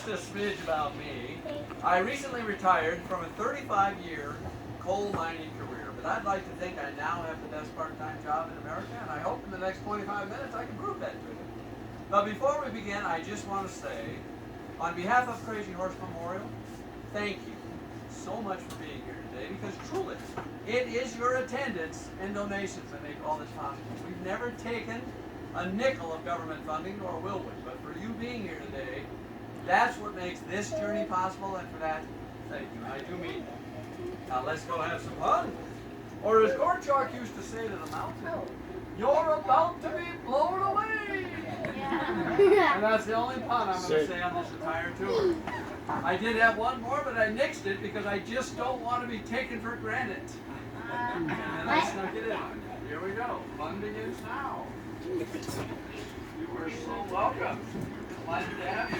just a smidge about me. I recently retired from a 35-year coal mining career, but I'd like to think I now have the best part-time job in America, and I hope in the next 25 minutes I can prove that to you. But before we begin, I just want to say, on behalf of Crazy Horse Memorial, thank you so much for being here today, because truly, it is your attendance and donations that make all this possible. We've never taken a nickel of government funding, nor will we, but for you being here today, that's what makes this journey possible, and for that, thank you. I do mean that. Now let's go have some fun. Or as Korczak used to say to the mountain, you're about to be blown away! Yeah. And that's the only pun I'm going to say on this entire tour. I did have one more, but I nixed it because I just don't want to be taken for granted. And then I snuck it in. Here we go. Fun begins now. You are so welcome. Delighted to have you.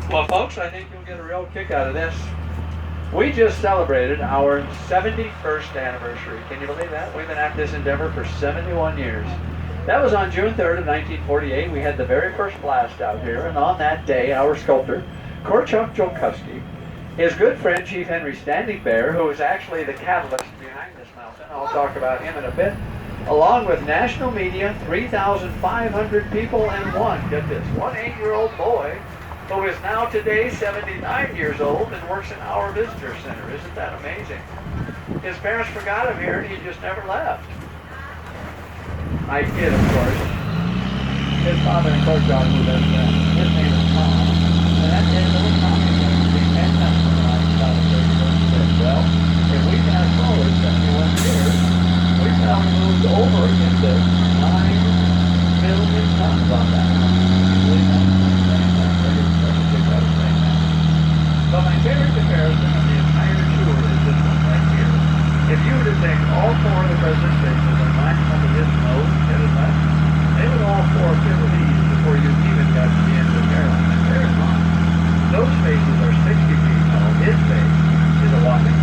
Well, folks, I think you'll get a real kick out of this. We just celebrated our 71st anniversary. Can you believe that? We've been at this endeavor for 71 years. That was on June 3rd of 1948. We had the very first blast out here, and on that day, our sculptor, Korczak Ziolkowski, his good friend, Chief Henry Standing Bear, who was actually the catalyst behind this mountain, I'll talk about him in a bit, along with national media, 3,500 people, and get this, one 8-year-old boy, who is now today 79 years old and works in our visitor center. Isn't that amazing? His parents forgot him here and he just never left. I kid, of course. His father and Korczak were best friends. His name is Tom. And that day, little Tom is going to be fantastic when I about the 31st said, well, if we fast forward 71 years, we've now moved over into 9 million tons on that. But my favorite comparison of the entire tour is this one right here. If you were to take all 4 of the president's faces and line them up against his nose, head and left, they would all 4 fit with ease before you even got to the end of the hairline. And there is mine. Those faces are 60 feet tall. His face is a whopping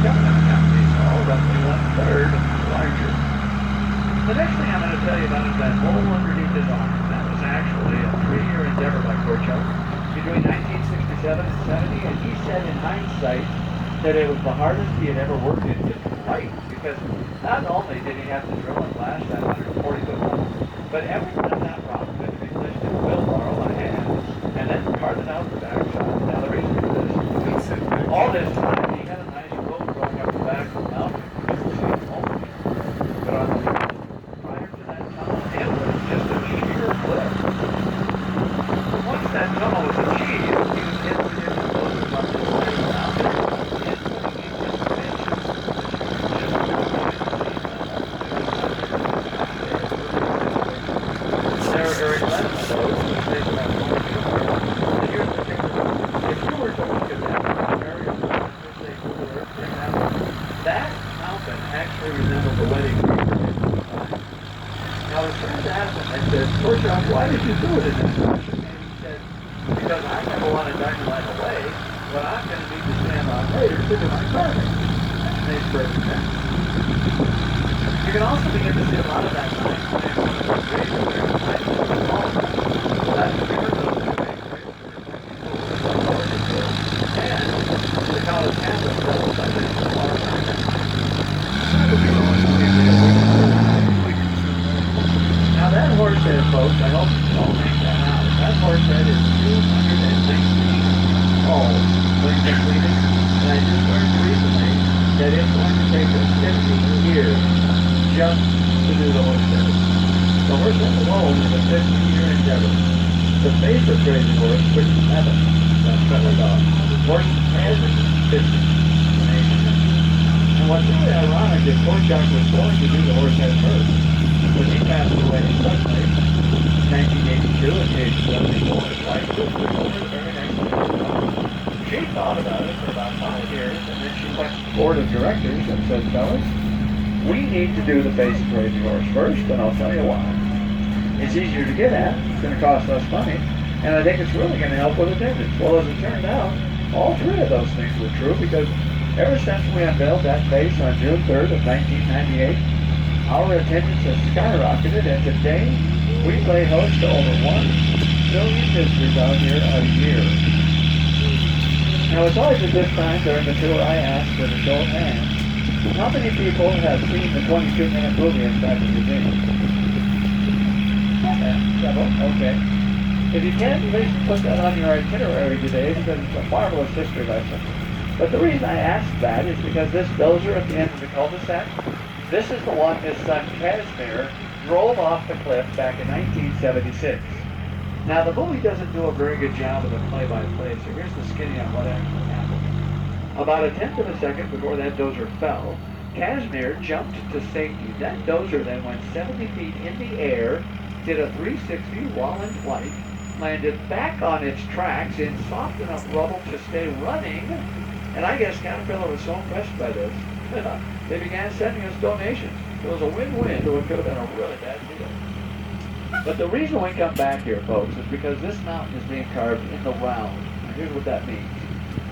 87.5 feet tall, roughly 1/3 larger. The next thing I'm going to tell you about is that hole underneath his arm. That was actually a 3-year endeavor by Korczak between 1967 and 70, and he said in hindsight that it was the hardest he had ever worked in his life, because not only did he have to drill and blast that 140-foot hole, but every bit of that rock had to be pushed in a wheelbarrow by hand, and then carted out the backside. Now the reason for this, all this time he had a nice road going up the back of the mountain, but on the prior to that tunnel, it was just a sheer cliff. But once that tunnel was achieved, he was able to get his clothes up to the side around it, and putting in just dimensions. There are very glad of those, which they were at one funeral. And here's the thing, if you were to look at that area, which they were, that mountain actually resembled the wedding ring. Now it turns out, I said, Korczak, why did you do it in this fashion? And he said, because I never want to dynamite away what I'm going to need to stand on later to do my carving. That makes perfect sense. You can also begin to see a lot of that nice thing on the radio there. That's the river those two things, and the college campus doubles I think a lot of time. Now that horse head, folks, I hope you all make that out. That horse head is 219 tall when completed, and I just learned recently that it's going to take us 15 years just to do the horse head. The horse head alone is a 15-year endeavor. The face of Crazy Horse, which is 7, that's fellow dog. Horse head is 50. And what's really ironic is Korczak was going to do the horse head first. When he passed away suddenly in 1982 at the age of 74, his wife took her over the very next day. She thought about it for about 5 years, and then she went to the board of directors and said, fellas, we need to do the face of Crazy Horse first, and I'll tell you why. It's easier to get at, it's going to cost less money, and I think it's really going to help with attendance. Well, as it turned out, all 3 of those things were true, because ever since we unveiled that face on June 3rd of 1998, our attendance has skyrocketed, and today we play host to over 1 million visitors out here a year. Now, it's always at this time during the tour I ask for the show of hands, how many people have seen the 22-minute movie Inside the Museum? Several? Okay. If you can't, at least put that on your itinerary today because it's a marvelous history lesson. But the reason I ask that is because this dozer at the end of the cul-de-sac, this is the one his son Casimir drove off the cliff back in 1976. Now, the movie doesn't do a very good job of the play-by-play, so here's the skinny on what actually happened. About a tenth of a second before that dozer fell, Casimir jumped to safety. That dozer then went 70 feet in the air, did a 360 while in flight, landed back on its tracks in soft enough rubble to stay running, and I guess Caterpillar was so impressed by this, they began sending us donations. It was a win-win to what could have been a really bad deal. But the reason we come back here, folks, is because this mountain is being carved in the round. Now, here's what that means.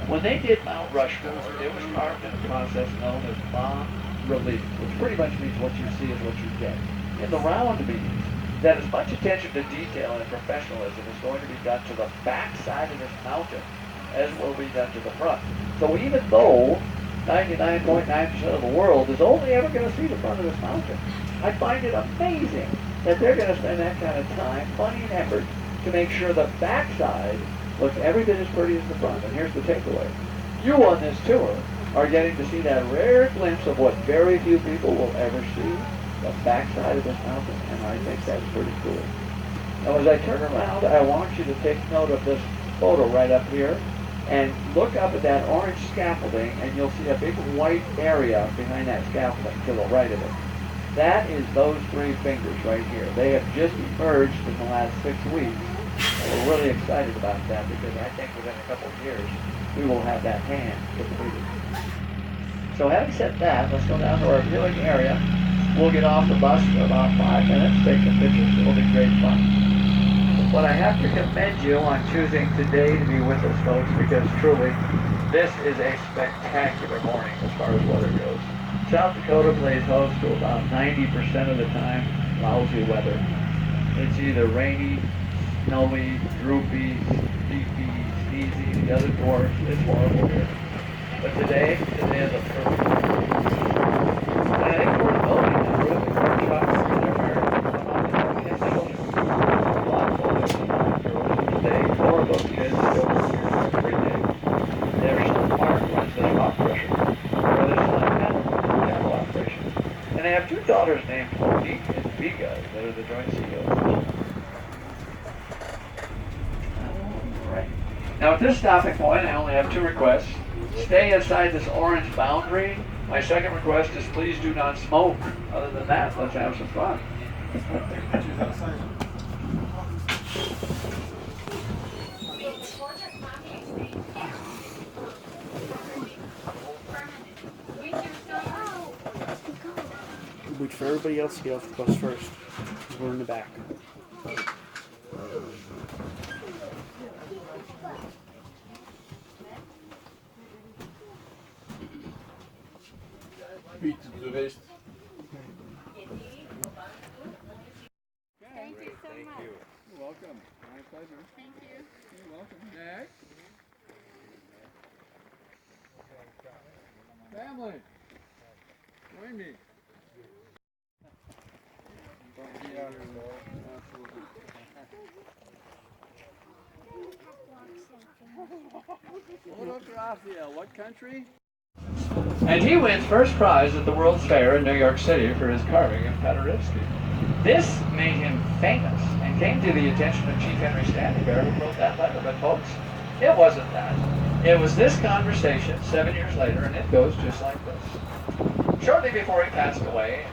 When they did Mount Rushmore, it was carved in a process known as bas relief, which pretty much means what you see is what you get. And the round means that as much attention to detail and professionalism is going to be done to the back side of this mountain as will be done to the front. So even though 99.9% of the world is only ever going to see the front of this mountain, I find it amazing that they're going to spend that kind of time, money, and effort to make sure the backside looks every bit as pretty as the front. And here's the takeaway. You on this tour are getting to see that rare glimpse of what very few people will ever see, the backside of this mountain, and I think that's pretty cool. Now as I turn around, I want you to take note of this photo right up here, and look up at that orange scaffolding, and you'll see a big white area behind that scaffolding to the right of it. That is those three fingers right here. They have just emerged in the last 6 weeks. And we're really excited about that because I think within a couple of years we will have that hand completed. So having said that, let's go down to our viewing area. We'll get off the bus for about 5 minutes, take some pictures. It'll be great fun. But I have to commend you on choosing today to be with us, folks, because truly this is a spectacular morning as far as weather goes. South Dakota plays host to about 90% of the time lousy weather. It's either rainy, snowy, droopy, sleepy, sneezy, the other dwarfs. It's horrible here. But today is a perfect day. And I think we're building this really Korczak today. 4 of those kids go here every day. There's some farm runs that have rock pressure, or there's some cattle operations. And they have 2 daughters named Monique and Vika that are the joint CEOs. Now at this stopping point, I only have 2 requests. Stay inside this orange boundary. My second request is please do not smoke. Other than that, let's have some fun. Wait for everybody else to get off the bus first. We're in the back. Beat to the rest. Thank you so much. You're welcome. My pleasure. Thank you. You're welcome. Next. Family. Join me. Photografia. What country? And he wins first prize at the World's Fair in New York City for his carving of Paderewski. This made him famous and came to the attention of Chief Henry Standybear, who wrote that letter. But folks, it wasn't that. It was this conversation 7 years later, and it goes just like this. Shortly before he passed away,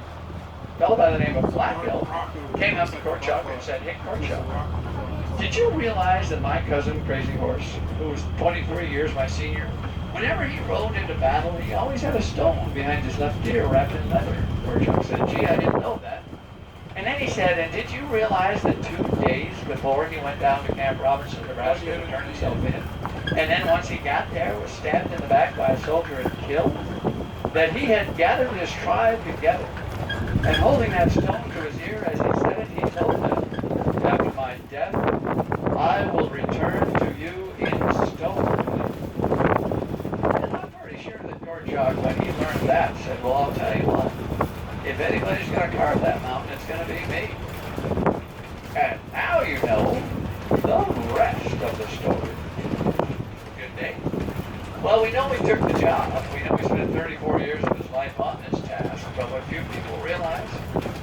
a fellow by the name of Black Elk came up to Korczak and said, "Hey, Korczak, did you realize that my cousin, Crazy Horse, who was 23 years my senior, whenever he rode into battle, he always had a stone behind his left ear wrapped in leather?" Korczak said, "Gee, I didn't know that." And then he said, "And did you realize that 2 days before he went down to Camp Robinson, Nebraska to turn himself in, and then once he got there was stabbed in the back by a soldier and killed, that he had gathered his tribe together, and holding that stone to his ear as he said it, he told them, 'After my death, anybody's going to carve that mountain, it's going to be me. And now you know the rest of the story. Good day. Well, we know he took the job. We know he spent 34 years of his life on this task. But what few people realize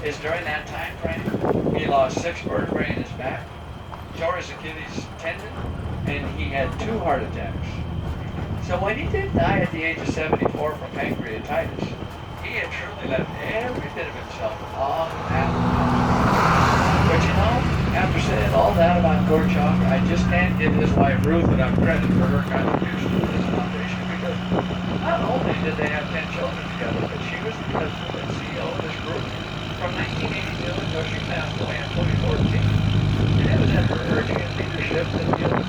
is during that time frame, he lost 6 vertebrae in his back, tore his Achilles tendon, and he had 2 heart attacks. So when he did die at the age of 74 from pancreatitis, he had truly left every bit of himself on that mountain. But you know, after saying all that about Korczak, I just can't give his wife Ruth enough credit for her contribution to this foundation, because not only did they have 10 children together, but she was the president and CEO of this group from 1982 until she passed away in 2014. And it was at her urging and leadership that the other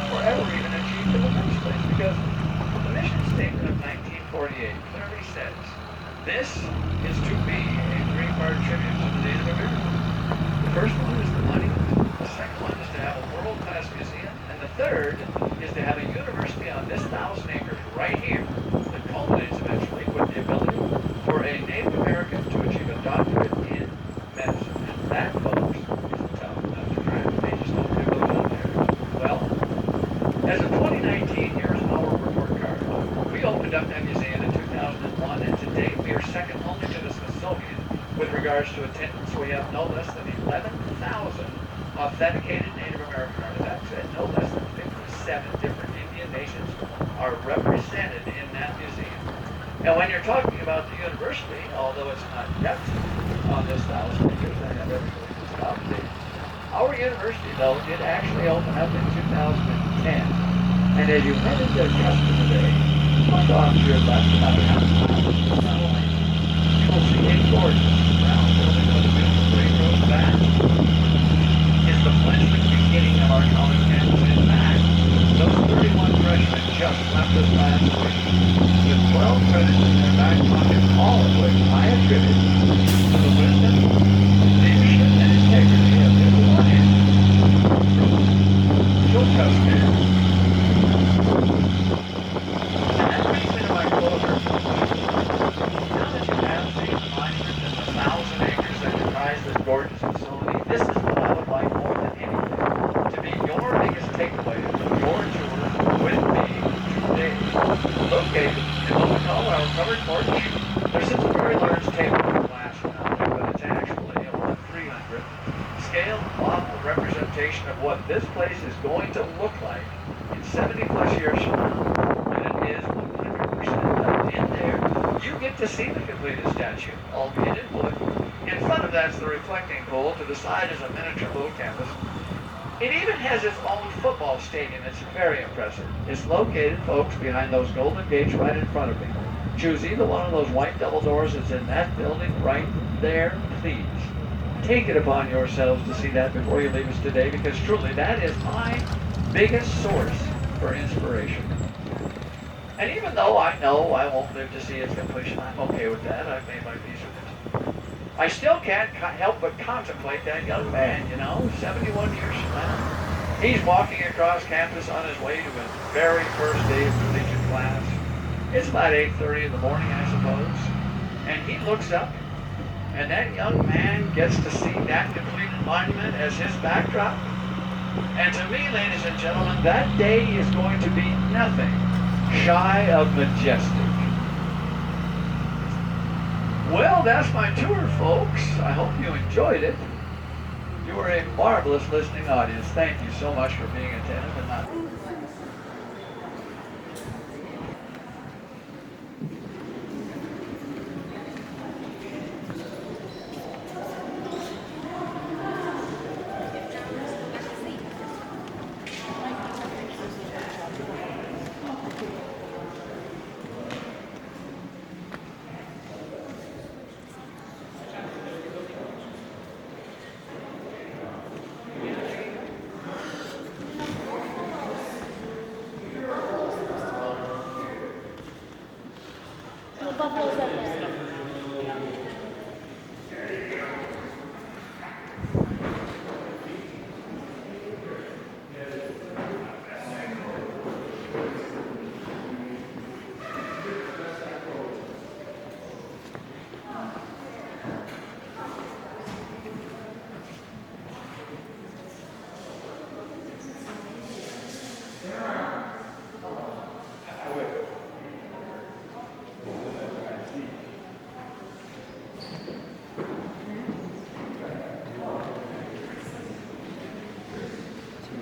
forever even achieved in the first place, because the mission statement of 1948 clearly says, this is to be a 3-part tribute to the Native Americans. The first one is the money, the second one is to have a world-class museum, and the third is to have a university on this 1,000 acres right here that culminates eventually with the ability for a Native American to achieve a doctorate in medicine. And that, folks, is tough enough to grant. They just don't get those out there. Well, as of 2019, here's our report card. We opened up that museum in 2001, and to date we are second only to the Smithsonian with regards to attendance. We have no less than 11,000 authenticated Native American artifacts, and no less than 57 different Indian nations are represented in that museum. And when you're talking about the university, although it's not yet on this 1,000 acres, I have everything that's outdated. Our university, though, did actually open up in 2010. And as you head into Custer today, just off to your left, about a half mile from the line, you will see a gorgeous brown building with a beautiful green roof. That is the pleasant beginning of our college campus. In fact, those 31 freshmen just left us last week with 12 credits in their back pocket, all of which I attribute to the wisdom, leadership, and integrity of this one. Ziolkowski. And that brings me to my closer. Now that you have these monuments and the 1,000 acres that comprise this gorgeous facility, this is what I would like more than anything to be your biggest takeaway from your tour with me today. Located in what we call our covered porch, there sits a very large table of glass around it, but it's actually a 1/300 scale model representation of what this place is going to look like in 70 plus years from now. And it is 100% in there. You get to see the completed statue, albeit in wood. In front of that's the reflecting pool. To the side is a miniature little campus. It even has its own football stadium. It's very impressive. It's located, folks, behind those golden gates right in front of me. Choose either one of those white double doors that's in that building right there, please. Take it upon yourselves to see that before you leave us today, because truly that is my biggest source for inspiration. And even though I know I won't live to see its completion, I'm okay with that. I've made my peace with it. I still can't help but contemplate that young man, 71 years from now. He's walking across campus on his way to his very first day of collegiate class. It's about 8:30 in the morning, I suppose. And he looks up, and that young man gets to see that completed monument as his backdrop. And to me, ladies and gentlemen, that day is going to be nothing shy of majestic. Well, that's my tour, folks. I hope you enjoyed it. You were a marvelous listening audience. Thank you so much for being attentive and not...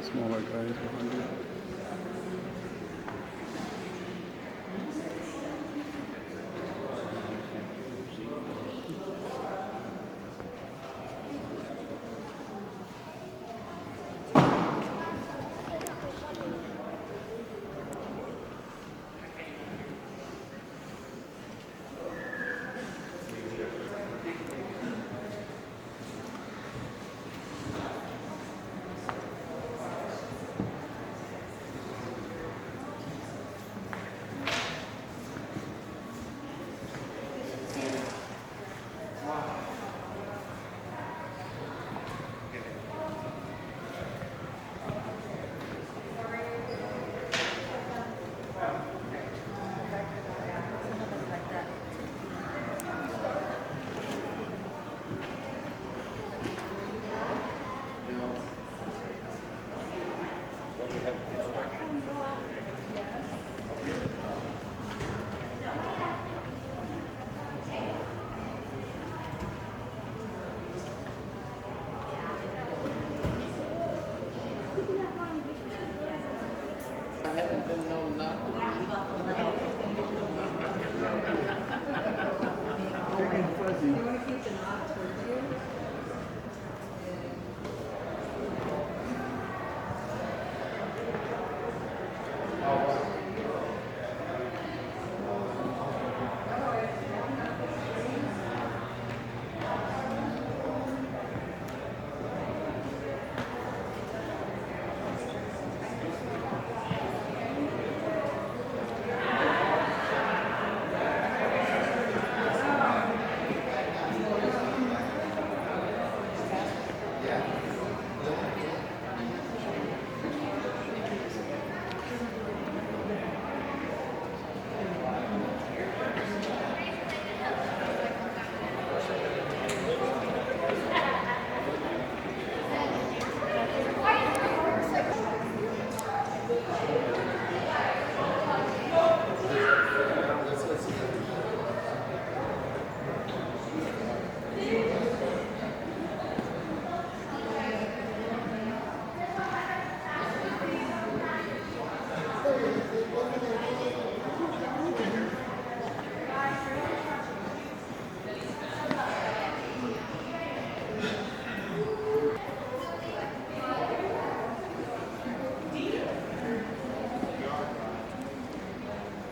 Smaller guys behind you.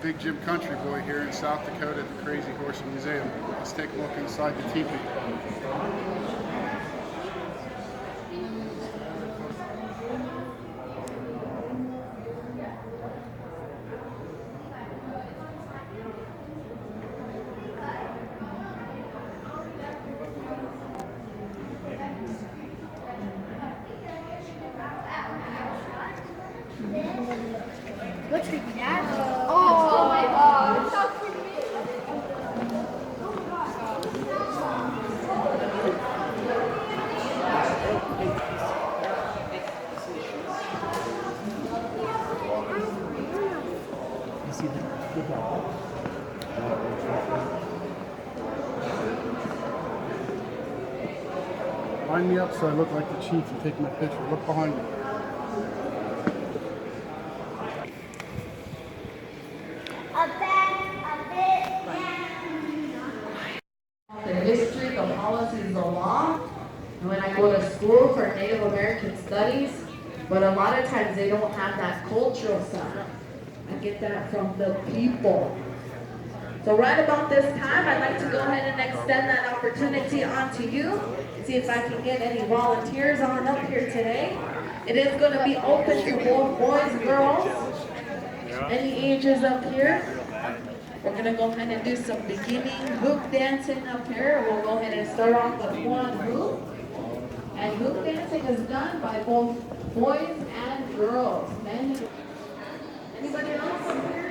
Big Jim Country Boy here in South Dakota at the Crazy Horse Museum. Let's take a look inside the teepee. What's your dad? Oh my gosh. You see the dog? Line me up so I look like the chief and take my picture. Look behind me. The history, the policies, the law, and when I go to school for Native American studies, but a lot of times they don't have that cultural side. I get that from the people. So right about this time, I'd like to go ahead and extend that opportunity onto you. See if I can get any volunteers on up here today. It is going to be open to both boys and girls, any ages up here. We're going to go ahead and do some beginning hoop dancing up here. We'll go ahead and start off with one hoop. And hoop dancing is done by both boys and girls. Anybody else up here?